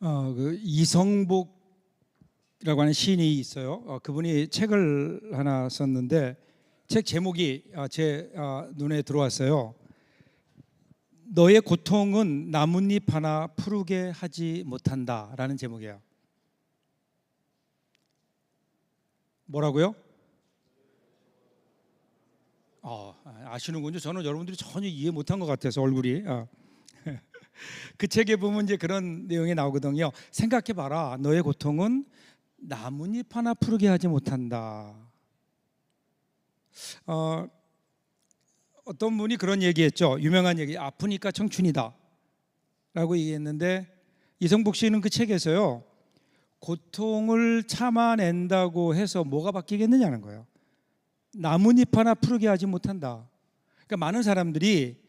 그 이성복이라고 하는 시인이 있어요. 그분이 책을 하나 썼는데 책 제목이 제 눈에 들어왔어요. 너의 고통은 나뭇잎 하나 푸르게 하지 못한다라는 제목이에요. 뭐라고요? 아시는군요. 저는 여러분들이 전혀 이해 못한 것 같아서 얼굴이. 그 책에 보면 이제 그런 내용이 나오거든요. 생각해봐라. 너의 고통은 나뭇잎 하나 푸르게 하지 못한다. 어떤 분이 그런 얘기했죠. 유명한 얘기, 아프니까 청춘이다 라고 얘기했는데, 이성복 씨는 그 책에서요, 고통을 참아낸다고 해서 뭐가 바뀌겠느냐는 거예요. 나뭇잎 하나 푸르게 하지 못한다. 그러니까 많은 사람들이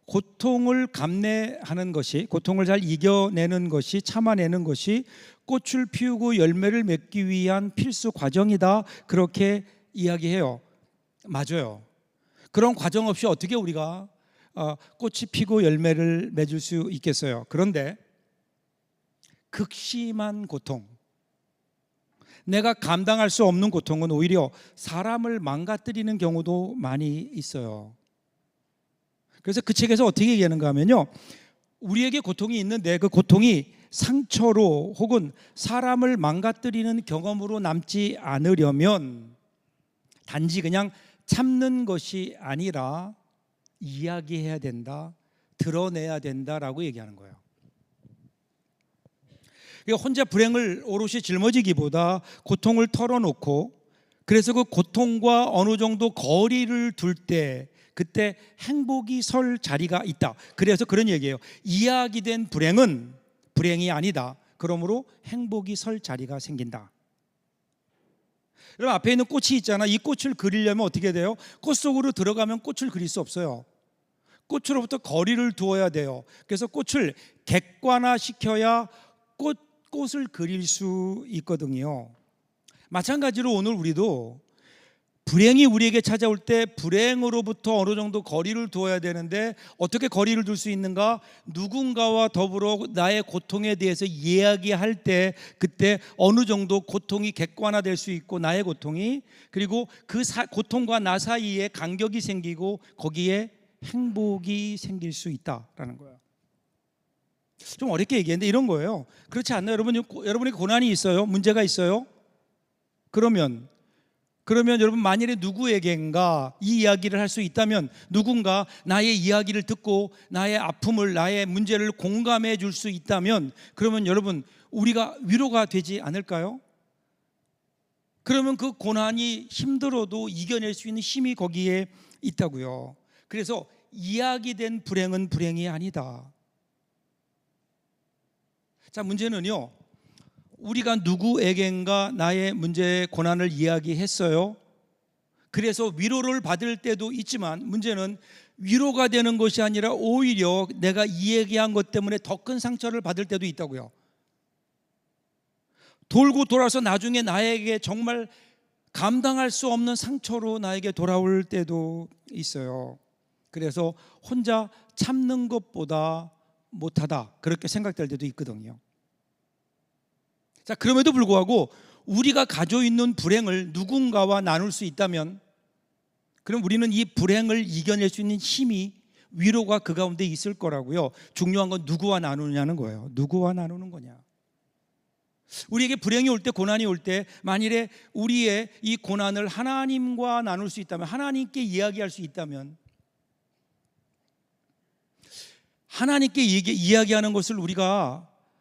고통을 감내하는 것이, 고통을 잘 이겨내는 것이, 참아내는 것이 꽃을 피우고 열매를 맺기 위한 필수 과정이다, 그렇게 이야기해요. 맞아요. 그런 과정 없이 어떻게 우리가 꽃이 피고 열매를 맺을 수 있겠어요? 그런데 극심한 고통, 내가 감당할 수 없는 고통은 오히려 사람을 망가뜨리는 경우도 많이 있어요. 그래서 그 책에서 어떻게 얘기하는가 하면요, 우리에게 고통이 있는데 그 고통이 상처로 혹은 사람을 망가뜨리는 경험으로 남지 않으려면 단지 그냥 참는 것이 아니라 이야기해야 된다, 드러내야 된다라고 얘기하는 거예요. 혼자 불행을 오롯이 짊어지기보다 고통을 털어놓고, 그래서 그 고통과 어느 정도 거리를 둘 때 그때 행복이 설 자리가 있다. 그래서 그런 얘기예요. 이야기된 불행은 불행이 아니다. 그러므로 행복이 설 자리가 생긴다. 여러분, 앞에 있는 꽃이 있잖아. 이 꽃을 그리려면 어떻게 돼요? 꽃 속으로 들어가면 꽃을 그릴 수 없어요. 꽃으로부터 거리를 두어야 돼요. 그래서 꽃을 객관화시켜야 꽃을 그릴 수 있거든요. 마찬가지로 오늘 우리도 불행이 우리에게 찾아올 때 불행으로부터 어느 정도 거리를 두어야 되는데, 어떻게 거리를 둘 수 있는가? 누군가와 더불어 나의 고통에 대해서 이야기할 때 그때 어느 정도 고통이 객관화될 수 있고, 나의 고통이, 그리고 그 고통과 나 사이에 간격이 생기고 거기에 행복이 생길 수 있다라는 거예요. 좀 어렵게 얘기했는데 이런 거예요. 그렇지 않나요? 여러분이 고난이 있어요? 문제가 있어요? 그러면 여러분, 만일에 누구에겐가 이 이야기를 할 수 있다면, 누군가 나의 이야기를 듣고 나의 아픔을, 나의 문제를 공감해 줄 수 있다면, 그러면 여러분, 우리가 위로가 되지 않을까요? 그러면 그 고난이 힘들어도 이겨낼 수 있는 힘이 거기에 있다고요. 그래서 이야기된 불행은 불행이 아니다. 자, 문제는요, 우리가 누구에겐가 나의 문제, 고난을 이야기했어요. 그래서 위로를 받을 때도 있지만, 문제는 위로가 되는 것이 아니라 오히려 내가 이야기한 것 때문에 더 큰 상처를 받을 때도 있다고요. 돌고 돌아서 나중에 나에게 정말 감당할 수 없는 상처로 나에게 돌아올 때도 있어요. 그래서 혼자 참는 것보다 못하다, 그렇게 생각될 때도 있거든요. 자, 그럼에도 불구하고 우리가 가지고 있는 불행을 누군가와 나눌 수 있다면, 그럼 우리는 이 불행을 이겨낼 수 있는 힘이, 위로가 그 가운데 있을 거라고요. 중요한 건 누구와 나누느냐는 거예요. 누구와 나누는 거냐. 우리에게 불행이 올 때, 고난이 올 때, 만일에 우리의 이 고난을 하나님과 나눌 수 있다면, 하나님께 이야기할 수 있다면, 하나님께 이야기하는 것을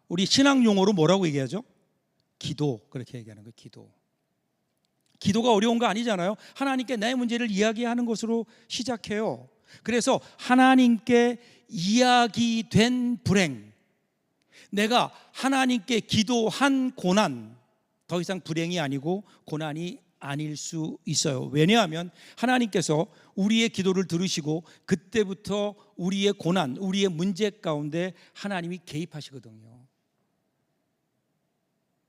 우리 신앙 용어로 뭐라고 얘기하죠? 기도, 그렇게 얘기하는 거예요. 기도가 어려운 거 아니잖아요. 하나님께 나의 문제를 이야기하는 것으로 시작해요. 그래서 하나님께 이야기된 불행, 내가 하나님께 기도한 고난, 더 이상 불행이 아니고 고난이 아닐 수 있어요. 왜냐하면 하나님께서 우리의 기도를 들으시고 그때부터 우리의 고난, 우리의 문제 가운데 하나님이 개입하시거든요.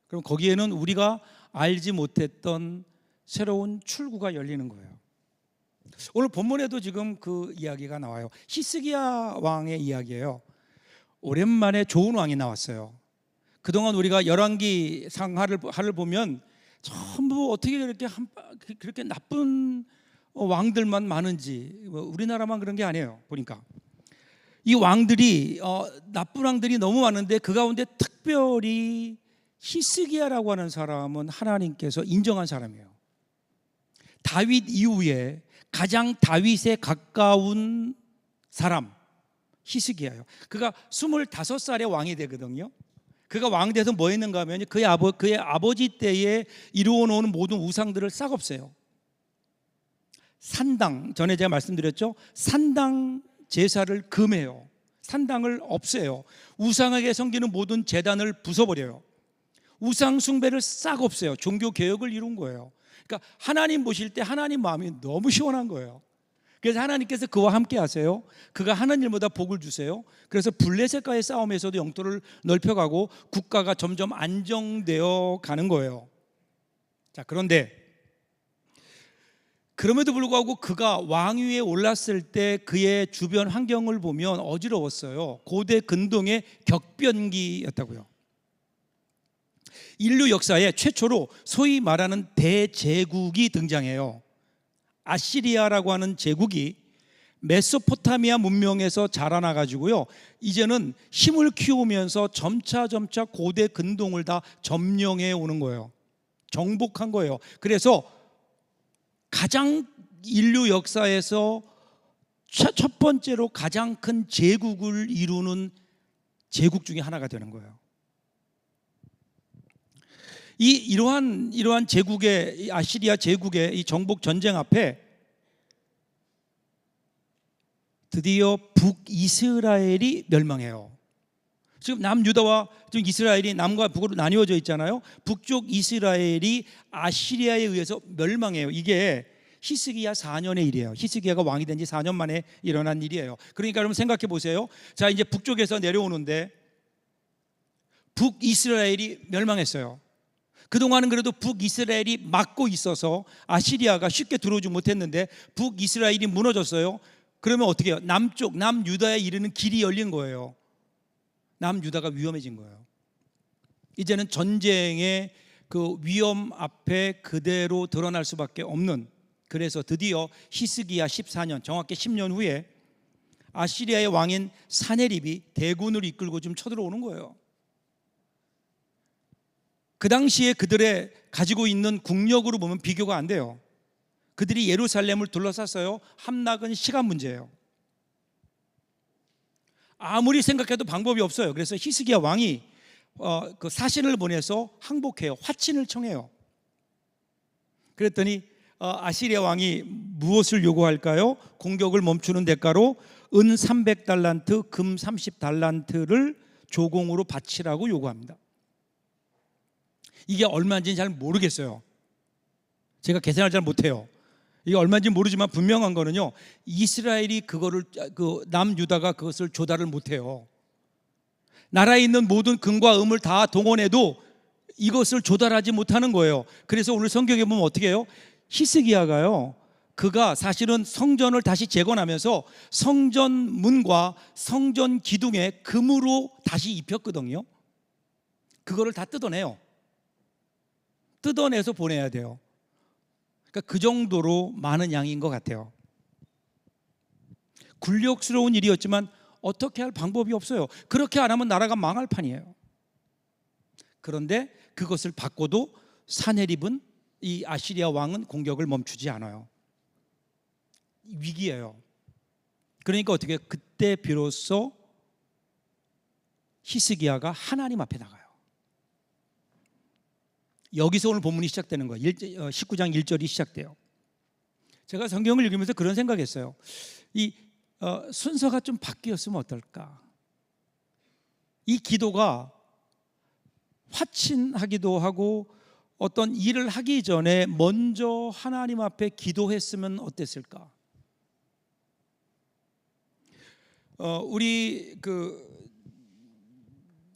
그럼 거기에는 우리가 알지 못했던 새로운 출구가 열리는 거예요. 오늘 본문에도 지금 그 이야기가 나와요. 히스기야 왕의 이야기예요. 오랜만에 좋은 왕이 나왔어요. 그동안 우리가 열왕기 상하를 보면 전부 어떻게 그렇게 나쁜 왕들만 많은지, 우리나라만 그런 게 아니에요. 보니까 이 왕들이 나쁜 왕들이 너무 많은데 그 가운데 특별히 히스기야라고 하는 사람은 하나님께서 인정한 사람이에요. 다윗 이후에 가장 다윗에 가까운 사람 히스기야예요. 그가 25살에 왕이 되거든요. 그가 왕 돼서 뭐 했는가 하면 그의 아버지 때에 이루어 놓은 모든 우상들을 싹 없애요. 산당, 전에 제가 말씀드렸죠. 산당 제사를 금해요. 산당을 없애요. 우상에게 섬기는 모든 제단을 부숴버려요. 우상 숭배를 싹 없애요. 종교 개혁을 이룬 거예요. 그러니까 하나님 보실 때 하나님 마음이 너무 시원한 거예요. 그래서 하나님께서 그와 함께 하세요. 그가 하는 일보다 복을 주세요. 그래서 블레셋과의 싸움에서도 영토를 넓혀가고 국가가 점점 안정되어 가는 거예요. 자, 그럼에도 불구하고 그가 왕위에 올랐을 때 그의 주변 환경을 보면 어지러웠어요. 고대 근동의 격변기였다고요. 인류 역사에 최초로 소위 말하는 대제국이 등장해요. 아시리아라고 하는 제국이 메소포타미아 문명에서 자라나가지고요, 이제는 힘을 키우면서 점차 고대 근동을 다 점령해 오는 거예요. 정복한 거예요. 그래서 가장 인류 역사에서 첫 번째로 가장 큰 제국을 이루는 제국 중에 하나가 되는 거예요. 이러한 제국의, 아시리아 제국의 이 정복 전쟁 앞에 드디어 북이스라엘이 멸망해요. 지금 남유다와 지금 이스라엘이 남과 북으로 나뉘어져 있잖아요. 북쪽 이스라엘이 아시리아에 의해서 멸망해요. 이게 히스기야 4년의 일이에요. 히스기야가 왕이 된 지 4년 만에 일어난 일이에요. 그러니까 여러분 생각해 보세요. 자, 이제 북쪽에서 내려오는데 북이스라엘이 멸망했어요. 그동안은 그래도 북이스라엘이 막고 있어서 아시리아가 쉽게 들어오지 못했는데 북이스라엘이 무너졌어요. 그러면 어떻게 해요? 남유다에 이르는 길이 열린 거예요. 남유다가 위험해진 거예요. 이제는 전쟁의 그 위험 앞에 그대로 드러날 수밖에 없는, 그래서 드디어 히스기야 14년, 정확히 10년 후에 아시리아의 왕인 사네립이 대군을 이끌고 좀 쳐들어오는 거예요. 그 당시에 그들의 가지고 있는 국력으로 보면 비교가 안 돼요. 그들이 예루살렘을 둘러쌌어요. 함락은 시간 문제예요. 아무리 생각해도 방법이 없어요. 그래서 히스기야 왕이 그 사신을 보내서 항복해요. 화친을 청해요. 그랬더니 아시리아 왕이 무엇을 요구할까요? 공격을 멈추는 대가로 은 300달란트, 금 30달란트를 조공으로 바치라고 요구합니다. 이게 얼마인지는 잘 모르겠어요. 제가 계산을 잘 못해요. 이게 얼마인지 모르지만 분명한 거는요, 이스라엘이 남유다가 그것을 조달을 못해요. 나라에 있는 모든 금과 음을 다 동원해도 이것을 조달하지 못하는 거예요. 그래서 오늘 성경에 보면 어떻게 해요? 히스기야가요, 그가 사실은 성전을 다시 재건하면서 성전 문과 성전 기둥에 금으로 다시 입혔거든요. 그거를 다 뜯어내서 보내야 돼요. 그러니까 그 정도로 많은 양인 것 같아요. 굴욕스러운 일이었지만 어떻게 할 방법이 없어요. 그렇게 안 하면 나라가 망할 판이에요. 그런데 그것을 받고도 사네립은, 이 아시리아 왕은 공격을 멈추지 않아요. 위기예요. 그러니까 어떻게, 그때 비로소 히스기야가 하나님 앞에 나가요. 여기서 오늘 본문이 시작되는 거예요. 19장 1절이 시작돼요. 제가 성경을 읽으면서 그런 생각했어요. 이 순서가 좀 바뀌었으면 어떨까? 이 기도가 화친하기도 하고 어떤 일을 하기 전에 먼저 하나님 앞에 기도했으면 어땠을까?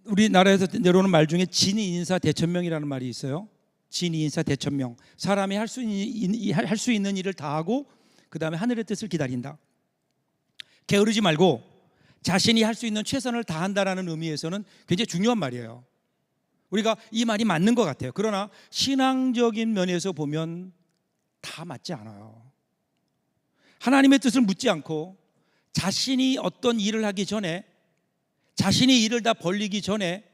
우리나라에서 내려오는 말 중에 진인사 대천명이라는 말이 있어요. 진인사 대천명. 사람이 할 수 있는 일을 다 하고 그 다음에 하늘의 뜻을 기다린다. 게으르지 말고 자신이 할 수 있는 최선을 다한다라는 의미에서는 굉장히 중요한 말이에요. 우리가 이 말이 맞는 것 같아요. 그러나 신앙적인 면에서 보면 다 맞지 않아요. 하나님의 뜻을 묻지 않고 자신이 어떤 일을 하기 전에, 자신이 일을 다 벌리기 전에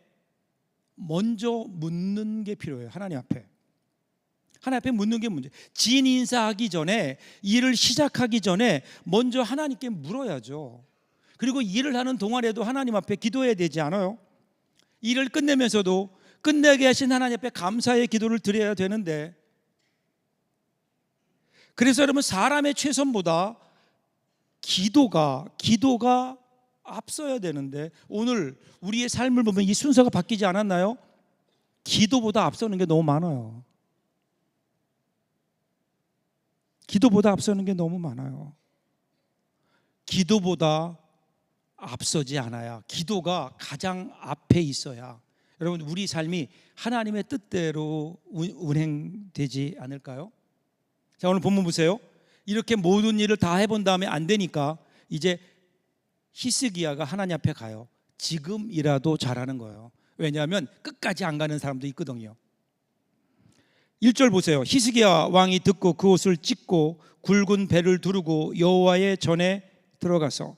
먼저 묻는 게 필요해요. 하나님 앞에 묻는 게 문제. 지인 인사하기 전에, 일을 시작하기 전에 먼저 하나님께 물어야죠. 그리고 일을 하는 동안에도 하나님 앞에 기도해야 되지 않아요? 일을 끝내면서도 끝내게 하신 하나님 앞에 감사의 기도를 드려야 되는데, 그래서 여러분, 사람의 최선보다 기도가 앞서야 되는데, 오늘 우리의 삶을 보면 이 순서가 바뀌지 않았나요? 기도보다 앞서는 게 너무 많아요. 기도보다 앞서는 게 너무 많아요. 기도보다 앞서지 않아야, 기도가 가장 앞에 있어야 여러분, 우리 삶이 하나님의 뜻대로 운행되지 않을까요? 자, 오늘 본문 보세요. 이렇게 모든 일을 다 해본 다음에 안 되니까 이제 히스기야가 하나님 앞에 가요. 지금이라도 잘하는 거예요. 왜냐하면 끝까지 안 가는 사람도 있거든요. 1절 보세요. 히스기야 왕이 듣고 그 옷을 찢고 굵은 배를 두르고 여호와의 전에 들어가서,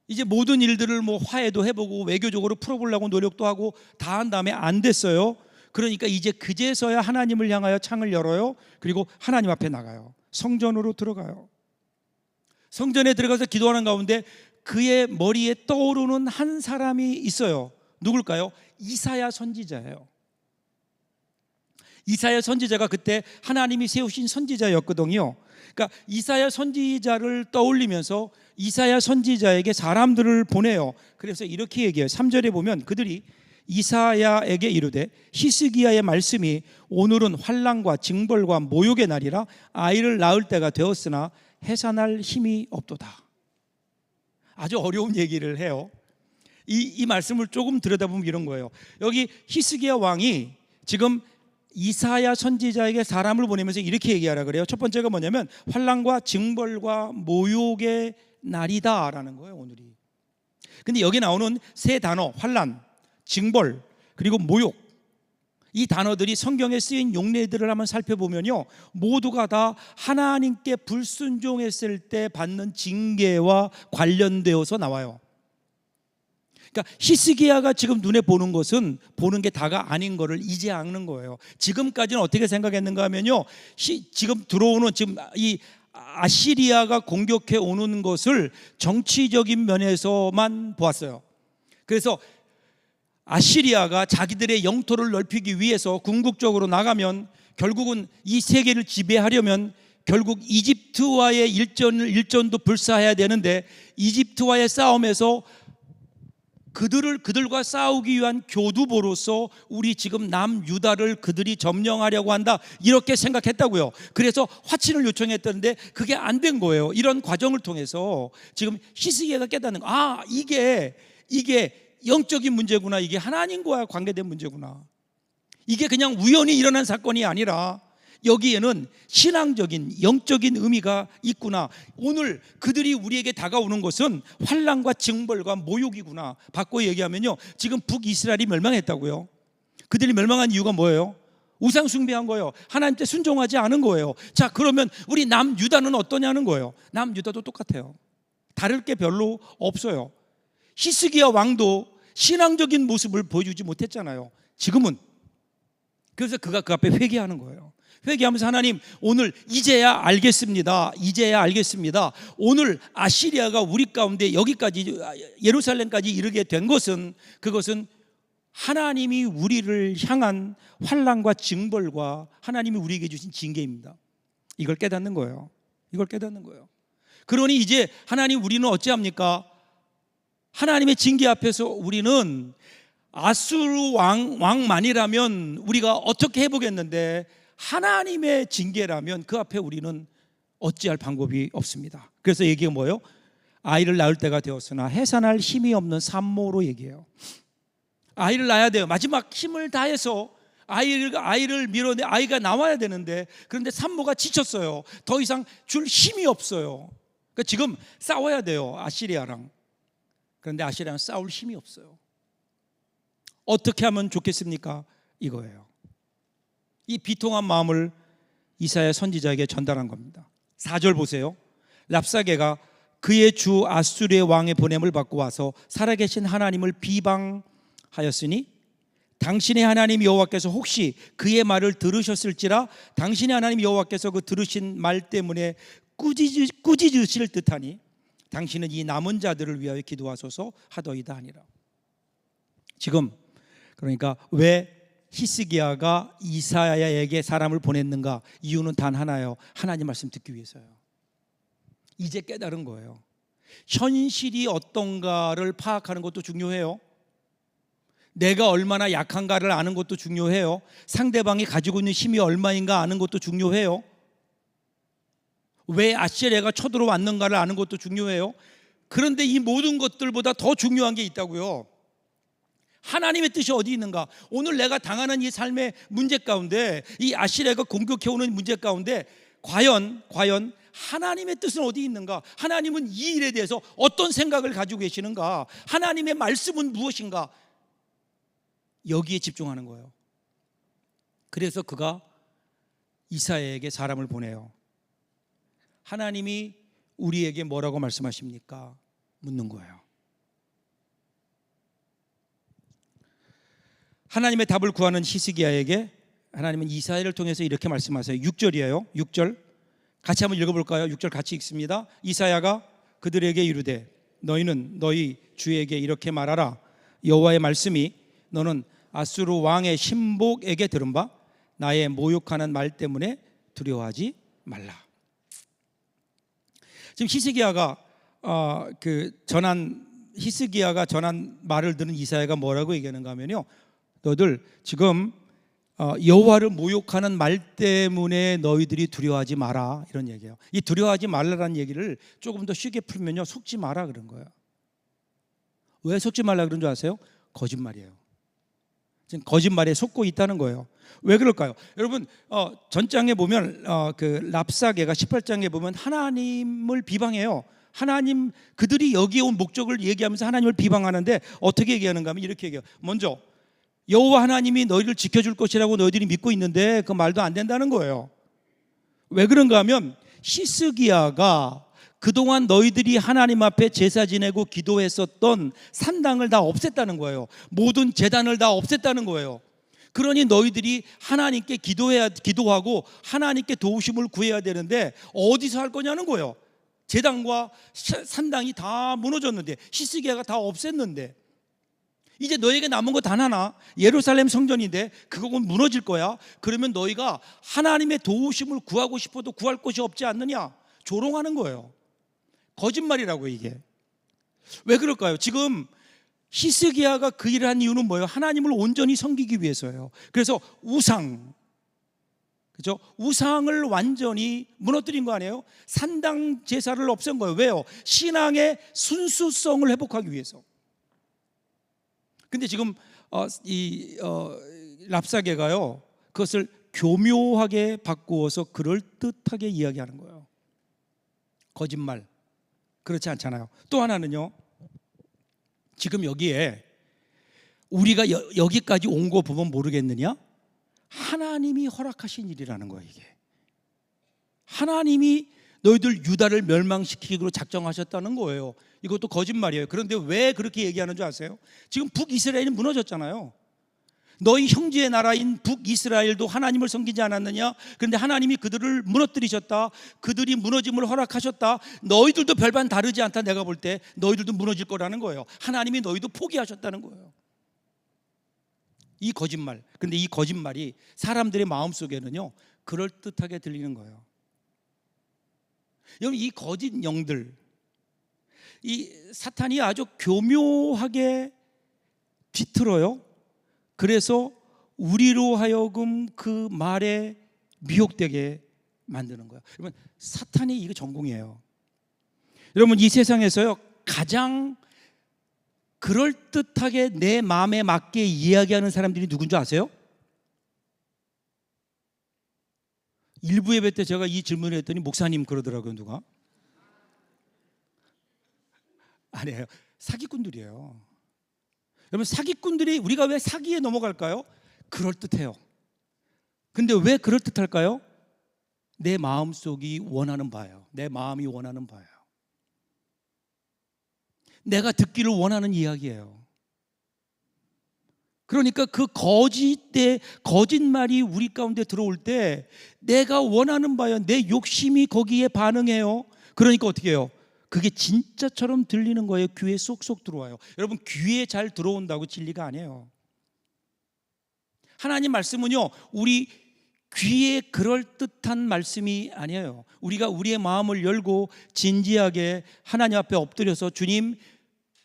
이제 모든 일들을 화해도 해보고 외교적으로 풀어보려고 노력도 하고 다 한 다음에 안 됐어요. 그러니까 이제 그제서야 하나님을 향하여 창을 열어요. 그리고 하나님 앞에 나가요. 성전으로 들어가요. 성전에 들어가서 기도하는 가운데 그의 머리에 떠오르는 한 사람이 있어요. 누굴까요? 이사야 선지자예요. 이사야 선지자가 그때 하나님이 세우신 선지자였거든요. 그러니까 이사야 선지자를 떠올리면서 이사야 선지자에게 사람들을 보내요. 그래서 이렇게 얘기해요. 3절에 보면 그들이 이사야에게 이르되 히스기야의 말씀이 오늘은 환난과 징벌과 모욕의 날이라 아이를 낳을 때가 되었으나 해산할 힘이 없도다. 아주 어려운 얘기를 해요. 이 말씀을 조금 들여다보면 이런 거예요. 여기 히스기야 왕이 지금 이사야 선지자에게 사람을 보내면서 이렇게 얘기하라 그래요. 첫 번째가 뭐냐면 환난과 징벌과 모욕의 날이다라는 거예요, 오늘이. 근데 여기 나오는 세 단어, 환난, 징벌, 그리고 모욕, 이 단어들이 성경에 쓰인 용례들을 한번 살펴보면요, 모두가 다 하나님께 불순종했을 때 받는 징계와 관련되어서 나와요. 그러니까 히스기야가 지금 눈에 보는 것은 보는 게 다가 아닌 거를 이제 아는 거예요. 지금까지는 어떻게 생각했는가 하면요, 지금 들어오는 지금 이 아시리아가 공격해 오는 것을 정치적인 면에서만 보았어요. 그래서 아시리아가 자기들의 영토를 넓히기 위해서 궁극적으로 나가면 결국은 이 세계를 지배하려면 결국 이집트와의 일전도 불사해야 되는데, 이집트와의 싸움에서 그들과 싸우기 위한 교두보로서 우리 지금 남유다를 그들이 점령하려고 한다, 이렇게 생각했다고요. 그래서 화친을 요청했던데 그게 안 된 거예요. 이런 과정을 통해서 지금 히스기야가 깨닫는 거, 이게 영적인 문제구나, 이게 하나님과 관계된 문제구나, 이게 그냥 우연히 일어난 사건이 아니라 여기에는 신앙적인 영적인 의미가 있구나. 오늘 그들이 우리에게 다가오는 것은 환난과 징벌과 모욕이구나. 바꿔 얘기하면요, 지금 북이스라엘이 멸망했다고요. 그들이 멸망한 이유가 뭐예요? 우상 숭배한 거예요. 하나님께 순종하지 않은 거예요. 자, 그러면 우리 남유다는 어떠냐는 거예요. 남유다도 똑같아요. 다를 게 별로 없어요. 히스기야 왕도 신앙적인 모습을 보여주지 못했잖아요. 지금은. 그래서 그가 그 앞에 회개하는 거예요. 회개하면서 하나님, 오늘 이제야 알겠습니다. 오늘 아시리아가 우리 가운데 여기까지 예루살렘까지 이르게 된 것은, 그것은 하나님이 우리를 향한 환난과 징벌과 하나님이 우리에게 주신 징계입니다. 이걸 깨닫는 거예요. 그러니 이제 하나님, 우리는 어찌합니까? 하나님의 징계 앞에서 우리는 아수르 왕만이라면 우리가 어떻게 해보겠는데, 하나님의 징계라면 그 앞에 우리는 어찌할 방법이 없습니다. 그래서 얘기가 뭐예요? 아이를 낳을 때가 되었으나 해산할 힘이 없는 산모로 얘기해요. 아이를 낳아야 돼요. 마지막 힘을 다해서 아이를 밀어내 아이가 나와야 되는데, 그런데 산모가 지쳤어요. 더 이상 줄 힘이 없어요. 그러니까 지금 싸워야 돼요, 아시리아랑. 그런데 아시리아는 싸울 힘이 없어요. 어떻게 하면 좋겠습니까? 이거예요. 이 비통한 마음을 이사야 선지자에게 전달한 겁니다. 4절 보세요. 랍사게가 그의 주 아수르의 왕의 보냄을 받고 와서 살아계신 하나님을 비방하였으니 당신의 하나님 여호와께서 혹시 그의 말을 들으셨을지라 당신의 하나님 여호와께서 그 들으신 말 때문에 꾸짖으실 듯하니 당신은 이 남은 자들을 위하여 기도하소서 하더이다 하니라. 지금 그러니까 왜 히스기야가 이사야에게 사람을 보냈는가? 이유는 단 하나예요. 하나님 말씀 듣기 위해서요. 이제 깨달은 거예요. 현실이 어떤가를 파악하는 것도 중요해요. 내가 얼마나 약한가를 아는 것도 중요해요. 상대방이 가지고 있는 힘이 얼마인가 아는 것도 중요해요. 왜 아시레가 쳐들어왔는가를 아는 것도 중요해요. 그런데 이 모든 것들보다 더 중요한 게 있다고요. 하나님의 뜻이 어디 있는가? 오늘 내가 당하는 이 삶의 문제 가운데, 이 아시레가 공격해오는 문제 가운데 과연 하나님의 뜻은 어디 있는가? 하나님은 이 일에 대해서 어떤 생각을 가지고 계시는가? 하나님의 말씀은 무엇인가? 여기에 집중하는 거예요. 그래서 그가 이사야에게 사람을 보내요. 하나님이 우리에게 뭐라고 말씀하십니까? 묻는 거예요. 하나님의 답을 구하는 히스기야에게 하나님은 이사야를 통해서 이렇게 말씀하세요. 6절이에요. 6절 같이 한번 읽어볼까요? 6절 같이 읽습니다. 이사야가 그들에게 이르되 너희는 너희 주에게 이렇게 말하라. 여호와의 말씀이 너는 아수르 왕의 신복에게 들은 바 나의 모욕하는 말 때문에 두려워하지 말라. 지금 히스기야가 히스기야가 전한 말을 들은 이사야가 뭐라고 얘기하는가 하면요, 너희들 지금 여호와를 모욕하는 말 때문에 너희들이 두려워하지 마라, 이런 얘기예요. 이 두려워하지 말라라는 얘기를 조금 더 쉽게 풀면요, 속지 마라 그런 거예요. 왜 속지 말라 그런 줄 아세요? 거짓말이에요. 지금 거짓말에 속고 있다는 거예요. 왜 그럴까요? 여러분 전장에 보면 그 랍사게가 18장에 보면 하나님을 비방해요. 하나님, 그들이 여기에 온 목적을 얘기하면서 하나님을 비방하는데 어떻게 얘기하는가 하면 이렇게 얘기해요. 먼저 여호와 하나님이 너희를 지켜줄 것이라고 너희들이 믿고 있는데 그 말도 안 된다는 거예요. 왜 그런가 하면 히스기야가 그동안 너희들이 하나님 앞에 제사 지내고 기도했었던 산당을 다 없앴다는 거예요. 모든 제단을 다 없앴다는 거예요. 그러니 너희들이 하나님께 기도하고 하나님께 도우심을 구해야 되는데 어디서 할 거냐는 거예요. 제단과 산당이 다 무너졌는데, 히스기야가 다 없앴는데 이제 너에게 남은 거 단 하나, 예루살렘 성전인데 그건 무너질 거야. 그러면 너희가 하나님의 도우심을 구하고 싶어도 구할 곳이 없지 않느냐, 조롱하는 거예요. 거짓말이라고. 이게 왜 그럴까요? 지금 히스기야가 그 일을 한 이유는 뭐예요? 하나님을 온전히 섬기기 위해서예요. 그래서 그렇죠? 우상을 완전히 무너뜨린 거 아니에요? 산당 제사를 없앤 거예요. 왜요? 신앙의 순수성을 회복하기 위해서. 근데 지금 랍사게가요, 그것을 교묘하게 바꾸어서 그럴듯하게 이야기하는 거예요. 거짓말. 그렇지 않잖아요. 또 하나는요, 지금 여기에 우리가 여기까지 온 거 보면 모르겠느냐? 하나님이 허락하신 일이라는 거예요. 이게 하나님이 너희들 유다를 멸망시키기로 작정하셨다는 거예요. 이것도 거짓말이에요. 그런데 왜 그렇게 얘기하는 줄 아세요? 지금 북이스라엘이 무너졌잖아요. 너희 형제의 나라인 북이스라엘도 하나님을 섬기지 않았느냐? 그런데 하나님이 그들을 무너뜨리셨다. 그들이 무너짐을 허락하셨다. 너희들도 별반 다르지 않다. 내가 볼 때 너희들도 무너질 거라는 거예요. 하나님이 너희도 포기하셨다는 거예요. 이 거짓말. 그런데 이 거짓말이 사람들의 마음속에는요, 그럴듯하게 들리는 거예요. 여러분, 이 거짓 영들, 이 사탄이 아주 교묘하게 비틀어요. 그래서 우리로 하여금 그 말에 미혹되게 만드는 거예요. 여러분, 사탄이 이거 전공이에요. 여러분, 이 세상에서요, 가장 그럴듯하게 내 마음에 맞게 이야기하는 사람들이 누군 줄 아세요? 일부 예배 때 제가 이 질문을 했더니 목사님 그러더라고요. 누가? 아니에요. 사기꾼들이에요. 여러분, 사기꾼들이 우리가 왜 사기에 넘어갈까요? 그럴듯해요. 근데 왜 그럴듯할까요? 내 마음속이 원하는 바예요. 내 마음이 원하는 바예요. 내가 듣기를 원하는 이야기예요. 그러니까 그 거짓말이 우리 가운데 들어올 때 내가 원하는 바야, 내 욕심이 거기에 반응해요. 그러니까 어떻게 해요? 그게 진짜처럼 들리는 거예요. 귀에 쏙쏙 들어와요. 여러분, 귀에 잘 들어온다고 진리가 아니에요. 하나님 말씀은요, 우리 귀에 그럴듯한 말씀이 아니에요. 우리가 우리의 마음을 열고 진지하게 하나님 앞에 엎드려서 주님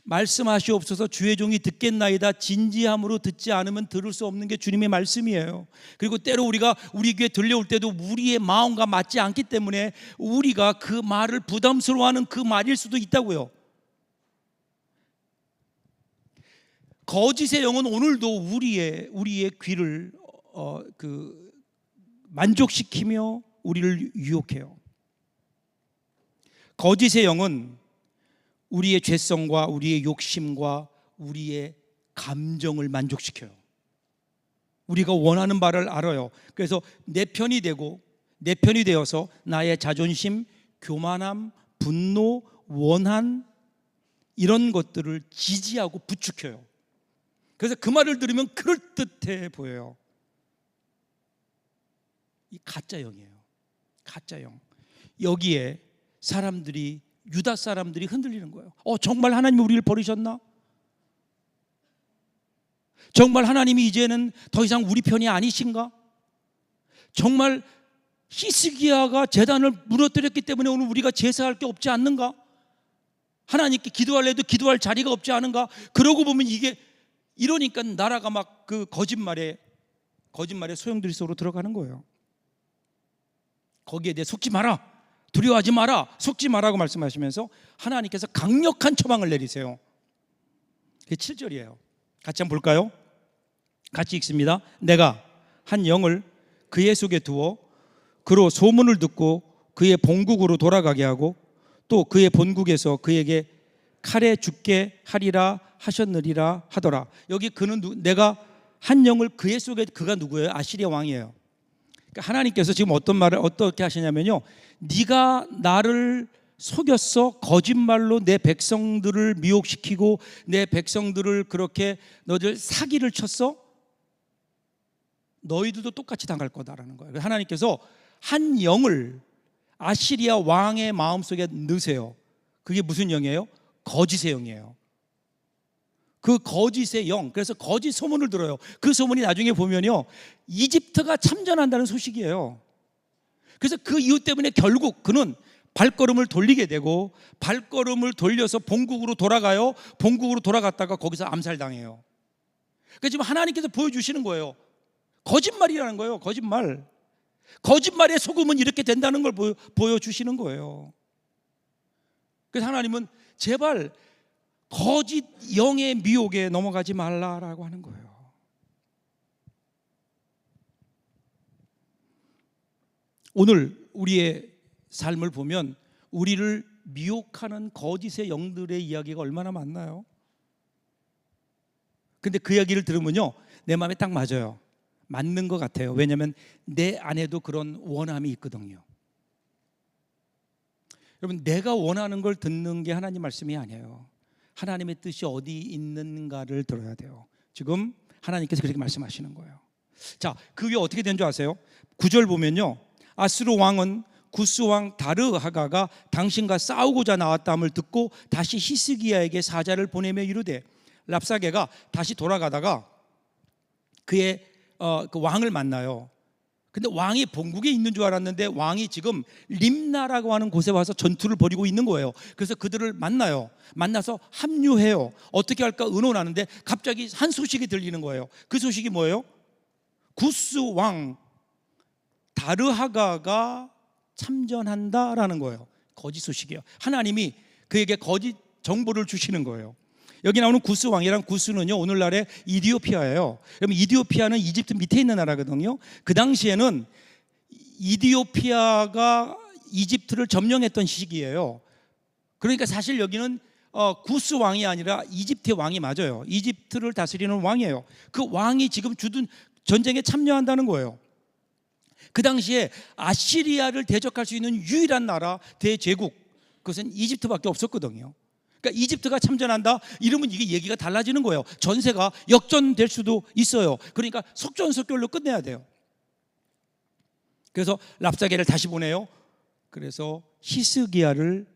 말씀하시옵소서, 주의 종이 듣겠나이다, 진지함으로 듣지 않으면 들을 수 없는 게 주님의 말씀이에요. 그리고 때로 우리가 우리 귀에 들려올 때도 우리의 마음과 맞지 않기 때문에 우리가 그 말을 부담스러워하는 그 말일 수도 있다고요. 거짓의 영은 오늘도 우리의 귀를 만족시키며 우리를 유혹해요. 거짓의 영은 우리의 죄성과 우리의 욕심과 우리의 감정을 만족시켜요. 우리가 원하는 바를 알아요. 그래서 내 편이 되어서 나의 자존심, 교만함, 분노, 원한, 이런 것들을 지지하고 부추겨요. 그래서 그 말을 들으면 그럴듯해 보여요. 이 가짜 영이에요. 가짜 영. 여기에 유다 사람들이 흔들리는 거예요. 정말 하나님이 우리를 버리셨나? 정말 하나님이 이제는 더 이상 우리 편이 아니신가? 정말 히스기야가 제단을 무너뜨렸기 때문에 오늘 우리가 제사할 게 없지 않는가? 하나님께 기도할래도 기도할 자리가 없지 않은가? 그러고 보면 이러니까 나라가 막 그 거짓말에 소용돌이 속으로 들어가는 거예요. 거기에 대해 속지 마라, 두려워하지 마라, 속지 마라고 말씀하시면서 하나님께서 강력한 처방을 내리세요. 그게 7절이에요. 같이 한번 볼까요? 같이 읽습니다. 내가 한 영을 그의 속에 두어 그로 소문을 듣고 그의 본국으로 돌아가게 하고 또 그의 본국에서 그에게 칼에 죽게 하리라 하셨느니라 하더라. 여기 그는 내가 한 영을 그의 속에, 그가 누구예요? 아시리아 왕이에요. 그러니까 하나님께서 지금 어떤 말을 어떻게 하시냐면요, 네가 나를 속였어. 거짓말로 내 백성들을 미혹시키고 내 백성들을 그렇게 너희들 사기를 쳤어. 너희들도 똑같이 당할 거다라는 거예요. 하나님께서 한 영을 아시리아 왕의 마음속에 넣으세요. 그게 무슨 영이에요? 거짓의 영이에요. 그 거짓의 영, 그래서 거짓 소문을 들어요. 그 소문이 나중에 보면요, 이집트가 참전한다는 소식이에요. 그래서 그 이유 때문에 결국 그는 발걸음을 돌리게 되고 발걸음을 돌려서 본국으로 돌아가요. 본국으로 돌아갔다가 거기서 암살당해요. 그러니까 지금 하나님께서 보여주시는 거예요. 거짓말이라는 거예요. 거짓말에 속으면 이렇게 된다는 걸 보여주시는 거예요. 그래서 하나님은 제발 거짓 영의 미혹에 넘어가지 말라라고 하는 거예요. 오늘 우리의 삶을 보면 우리를 미혹하는 거짓의 영들의 이야기가 얼마나 많나요? 근데 그 이야기를 들으면요, 내 마음에 딱 맞아요. 맞는 것 같아요. 왜냐하면 내 안에도 그런 원함이 있거든요. 여러분, 내가 원하는 걸 듣는 게 하나님 말씀이 아니에요. 하나님의 뜻이 어디 있는가를 들어야 돼요. 지금 하나님께서 그렇게 말씀하시는 거예요. 자, 그 위에 어떻게 된 줄 아세요? 9절 보면요, 아수르 왕은 구스 왕 다르하가가 당신과 싸우고자 나왔다함을 듣고 다시 히스기야에게 사자를 보내며 이르되, 랍사게가 다시 돌아가다가 그의 그 왕을 만나요. 근데 왕이 본국에 있는 줄 알았는데 왕이 지금 림나라고 하는 곳에 와서 전투를 벌이고 있는 거예요. 그래서 그들을 만나요. 만나서 합류해요. 어떻게 할까 의논하는데 갑자기 한 소식이 들리는 거예요. 그 소식이 뭐예요? 구스 왕 다르하가가 참전한다라는 거예요. 거짓 소식이에요. 하나님이 그에게 거짓 정보를 주시는 거예요. 여기 나오는 구스 왕이랑, 구스는요 오늘날의 이디오피아예요. 그럼 이디오피아는 이집트 밑에 있는 나라거든요. 그 당시에는 이디오피아가 이집트를 점령했던 시기예요. 그러니까 사실 여기는 구스 왕이 아니라 이집트의 왕이 맞아요. 이집트를 다스리는 왕이에요. 그 왕이 지금 주둔 전쟁에 참여한다는 거예요. 그 당시에 아시리아를 대적할 수 있는 유일한 나라 대제국, 그것은 이집트밖에 없었거든요. 그러니까 이집트가 참전한다 이러면 이게 얘기가 달라지는 거예요. 전세가 역전될 수도 있어요. 그러니까 속전속결로 끝내야 돼요. 그래서 랍사게를 다시 보내요. 그래서 히스기야를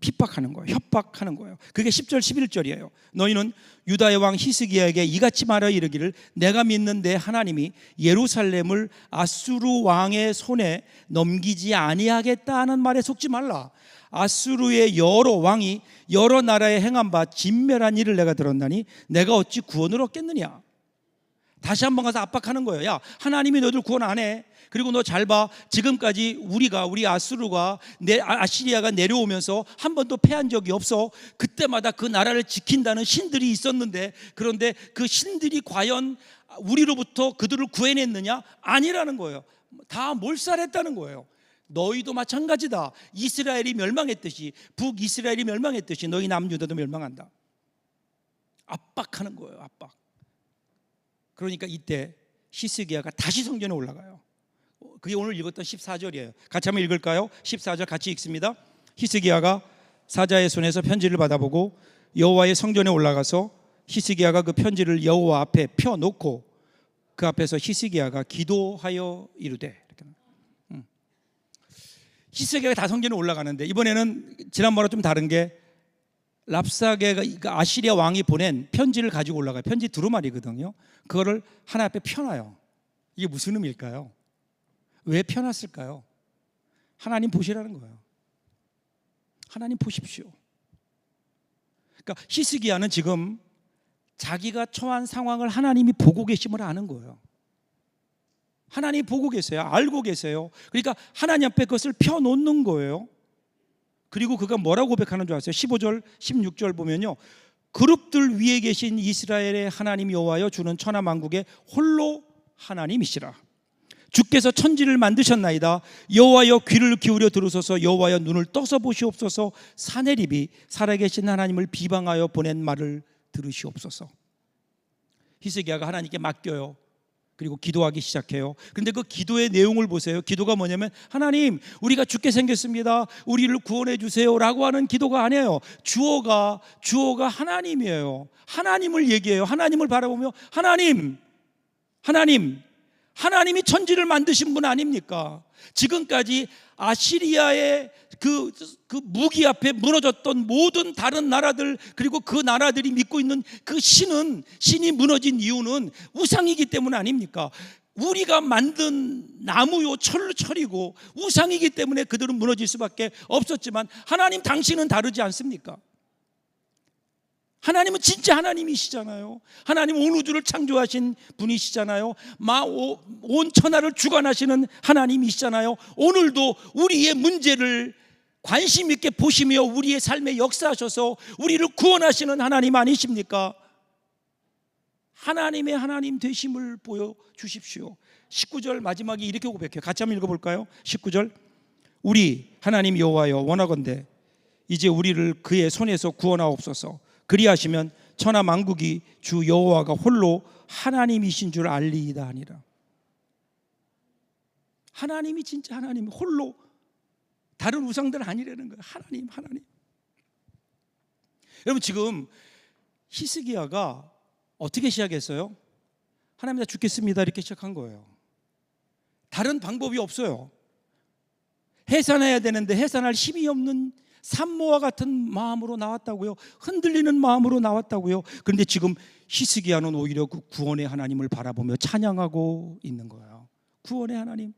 핍박하는 거예요. 협박하는 거예요. 그게 10절 11절이에요. 너희는 유다의 왕 히스기야에게 이같이 말하여 이르기를 내가 믿는 내 하나님이 예루살렘을 아수르 왕의 손에 넘기지 아니하겠다 하는 말에 속지 말라. 아수르의 여러 왕이 여러 나라에 행한 바 진멸한 일을 내가 들었나니 내가 어찌 구원을 얻겠느냐. 다시 한번 가서 압박하는 거예요. 야, 하나님이 너희들 구원 안 해. 그리고 너 잘 봐. 지금까지 우리 아수르가 아시리아가 내려오면서 한 번도 패한 적이 없어. 그때마다 그 나라를 지킨다는 신들이 있었는데, 그런데 그 신들이 과연 우리로부터 그들을 구해냈느냐? 아니라는 거예요. 다 몰살했다는 거예요. 너희도 마찬가지다. 이스라엘이 멸망했듯이, 북이스라엘이 멸망했듯이 너희 남유다도 멸망한다. 압박하는 거예요. 압박. 그러니까 이때 히스기야가 다시 성전에 올라가요. 그게 오늘 읽었던 14절이에요. 같이 한번 읽을까요? 14절 같이 읽습니다. 히스기야가 사자의 손에서 편지를 받아보고 여호와의 성전에 올라가서 히스기야가 그 편지를 여호와 앞에 펴놓고 그 앞에서 히스기야가 기도하여 이르되. 히스기야가 다 성전에 올라가는데 이번에는 지난번과 좀 다른 게 랍사게가 아시리아 왕이 보낸 편지를 가지고 올라가요. 편지 두루마리거든요. 그거를 하나 앞에 펴놔요. 이게 무슨 의미일까요? 왜 펴놨을까요? 하나님 보시라는 거예요. 하나님 보십시오. 그러니까 히스기야는 지금 자기가 처한 상황을 하나님이 보고 계심을 아는 거예요. 하나님이 보고 계세요. 알고 계세요. 그러니까 하나님 앞에 그것을 펴놓는 거예요. 그리고 그가 뭐라고 고백하는 줄 아세요? 15절 16절 보면요, 그룹들 위에 계신 이스라엘의 하나님 여호와여 주는 천하만국의 홀로 하나님이시라. 주께서 천지를 만드셨나이다. 여호와여 귀를 기울여 들으소서. 여호와여 눈을 떠서 보시옵소서. 사내립이 살아계신 하나님을 비방하여 보낸 말을 들으시옵소서. 히스기야가 하나님께 맡겨요. 그리고 기도하기 시작해요. 그런데 그 기도의 내용을 보세요. 기도가 뭐냐면 하나님, 우리가 죽게 생겼습니다. 우리를 구원해 주세요 라고 하는 기도가 아니에요. 주어가 하나님이에요. 하나님을 얘기해요. 하나님을 바라보며 하나님이 천지를 만드신 분 아닙니까? 지금까지 아시리아의 그 무기 앞에 무너졌던 모든 다른 나라들, 그리고 그 나라들이 믿고 있는 그 신이 무너진 이유는 우상이기 때문 아닙니까? 우리가 만든 나무요 철이고 우상이기 때문에 그들은 무너질 수밖에 없었지만 하나님 당신은 다르지 않습니까? 하나님은 진짜 하나님이시잖아요. 하나님 온 우주를 창조하신 분이시잖아요. 온 천하를 주관하시는 하나님이시잖아요. 오늘도 우리의 문제를 관심 있게 보시며 우리의 삶에 역사하셔서 우리를 구원하시는 하나님 아니십니까? 하나님의 하나님 되심을 보여주십시오. 19절 마지막에 이렇게 고백해요. 같이 한번 읽어볼까요? 19절, 우리 하나님 여호와여 원하건대 이제 우리를 그의 손에서 구원하옵소서. 그리하시면 천하 만국이 주 여호와가 홀로 하나님이신 줄 알리이다 하니라. 하나님이 진짜 하나님, 홀로, 다른 우상들 아니라는 거예요. 하나님. 여러분, 지금 히스기야가 어떻게 시작했어요? 하나님 나 죽겠습니다 이렇게 시작한 거예요. 다른 방법이 없어요. 해산해야 되는데 해산할 힘이 없는 산모와 같은 마음으로 나왔다고요. 흔들리는 마음으로 나왔다고요. 그런데 지금 히스기야는 오히려 그 구원의 하나님을 바라보며 찬양하고 있는 거예요. 구원의 하나님,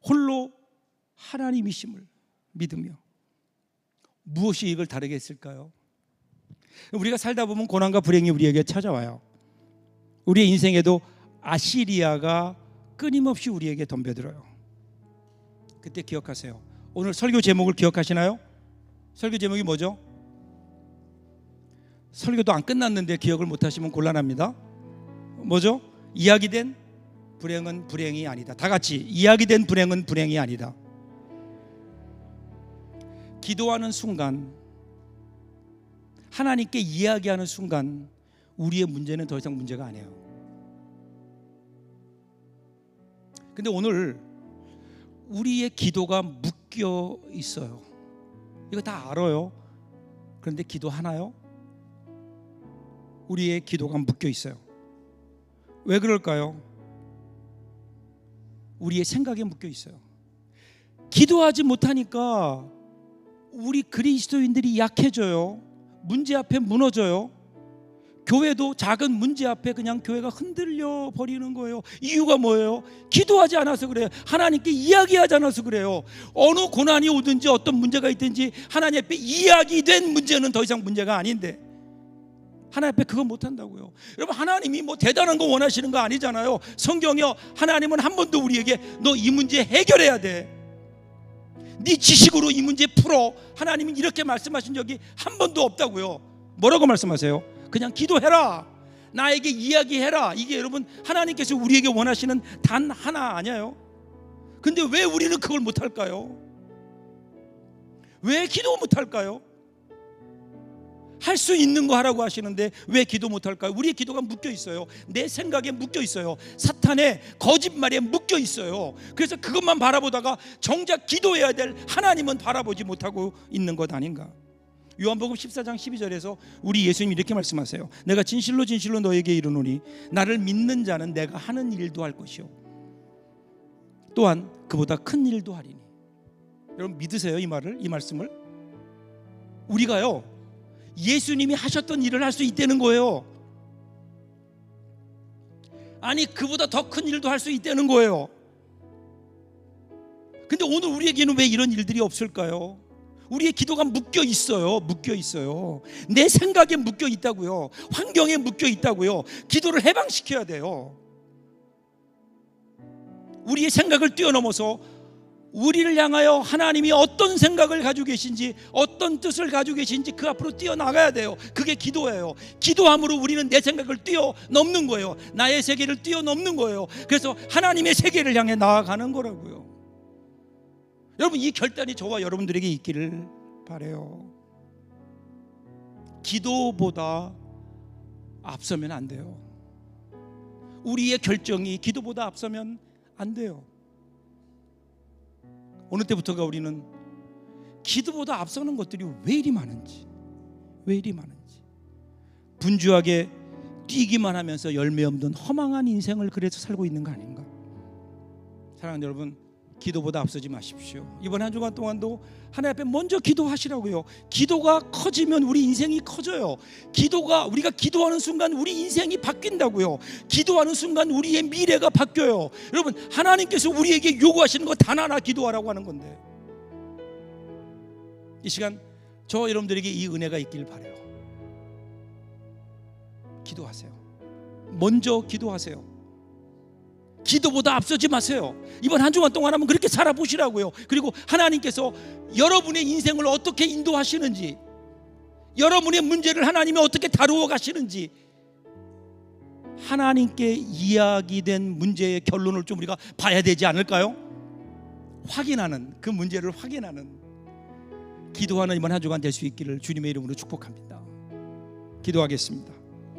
홀로 하나님이심을 믿으며. 무엇이 이걸 다르게 했을까요? 우리가 살다 보면 고난과 불행이 우리에게 찾아와요. 우리의 인생에도 아시리아가 끊임없이 우리에게 덤벼들어요. 그때 기억하세요. 오늘 설교 제목을 기억하시나요? 설교 제목이 뭐죠? 설교도 안 끝났는데 기억을 못하시면 곤란합니다. 뭐죠? 이야기된 불행은 불행이 아니다. 다 같이, 이야기된 불행은 불행이 아니다. 기도하는 순간 하나님께 이야기하는 순간 우리의 문제는 더 이상 문제가 아니에요. 근데 오늘 우리의 기도가 묶여 있어요. 이거 다 알아요. 그런데 기도하나요? 우리의 기도가 묶여 있어요. 왜 그럴까요? 우리의 생각에 묶여 있어요. 기도하지 못하니까 우리 그리스도인들이 약해져요. 문제 앞에 무너져요. 교회도 작은 문제 앞에 그냥 교회가 흔들려 버리는 거예요. 이유가 뭐예요? 기도하지 않아서 그래요. 하나님께 이야기하지 않아서 그래요. 어느 고난이 오든지 어떤 문제가 있든지 하나님 앞에 이야기된 문제는 더 이상 문제가 아닌데 하나님 앞에 그거 못한다고요. 여러분, 하나님이 뭐 대단한 거 원하시는 거 아니잖아요. 성경이요, 하나님은 한 번도 우리에게 너 이 문제 해결해야 돼, 네 지식으로 이 문제 풀어, 하나님이 이렇게 말씀하신 적이 한 번도 없다고요. 뭐라고 말씀하세요? 그냥 기도해라, 나에게 이야기해라. 이게 여러분 하나님께서 우리에게 원하시는 단 하나 아니에요? 근데 왜 우리는 그걸 못할까요? 왜 기도 못할까요? 할 수 있는 거 하라고 하시는데 왜 기도 못할까요? 우리의 기도가 묶여 있어요. 내 생각에 묶여 있어요. 사탄의 거짓말에 묶여 있어요. 그래서 그것만 바라보다가 정작 기도해야 될 하나님은 바라보지 못하고 있는 것 아닌가? 요한복음 14장 12절에서 우리 예수님이 이렇게 말씀하세요. 내가 진실로 진실로 너에게 이르노니 나를 믿는 자는 내가 하는 일도 할 것이요 또한 그보다 큰 일도 하리니. 여러분 믿으세요? 이 말을, 이 말씀을? 우리가요 예수님이 하셨던 일을 할 수 있다는 거예요. 아니 그보다 더 큰 일도 할 수 있다는 거예요. 근데 오늘 우리에게는 왜 이런 일들이 없을까요? 우리의 기도가 묶여 있어요. 묶여 있어요. 내 생각에 묶여 있다고요. 환경에 묶여 있다고요. 기도를 해방시켜야 돼요. 우리의 생각을 뛰어넘어서 우리를 향하여 하나님이 어떤 생각을 가지고 계신지, 어떤 뜻을 가지고 계신지 그 앞으로 뛰어나가야 돼요. 그게 기도예요. 기도함으로 우리는 내 생각을 뛰어넘는 거예요. 나의 세계를 뛰어넘는 거예요. 그래서 하나님의 세계를 향해 나아가는 거라고요. 여러분 이 결단이 저와 여러분들에게 있기를 바라요. 기도보다 앞서면 안 돼요. 우리의 결정이 기도보다 앞서면 안 돼요. 어느 때부터가 우리는 기도보다 앞서는 것들이 왜 이리 많은지, 왜 이리 많은지, 분주하게 뛰기만 하면서 열매 없는 허망한 인생을 그래서 살고 있는 거 아닌가? 사랑하는 여러분, 기도보다 앞서지 마십시오. 이번 한 주간 동안도 하나님 앞에 먼저 기도하시라고요. 기도가 커지면 우리 인생이 커져요. 우리가 기도하는 순간 우리 인생이 바뀐다고요. 기도하는 순간 우리의 미래가 바뀌어요. 여러분 하나님께서 우리에게 요구하시는 거 단 하나, 기도하라고 하는 건데, 이 시간 저 여러분들에게 이 은혜가 있길 바라요. 기도하세요. 먼저 기도하세요. 기도보다 앞서지 마세요. 이번 한 주간 동안 한번 그렇게 살아보시라고요. 그리고 하나님께서 여러분의 인생을 어떻게 인도하시는지, 여러분의 문제를 하나님이 어떻게 다루어 가시는지, 하나님께 이야기된 문제의 결론을 좀 우리가 봐야 되지 않을까요? 확인하는, 그 문제를 확인하는 기도하는 이번 한 주간 될 수 있기를 주님의 이름으로 축복합니다. 기도하겠습니다.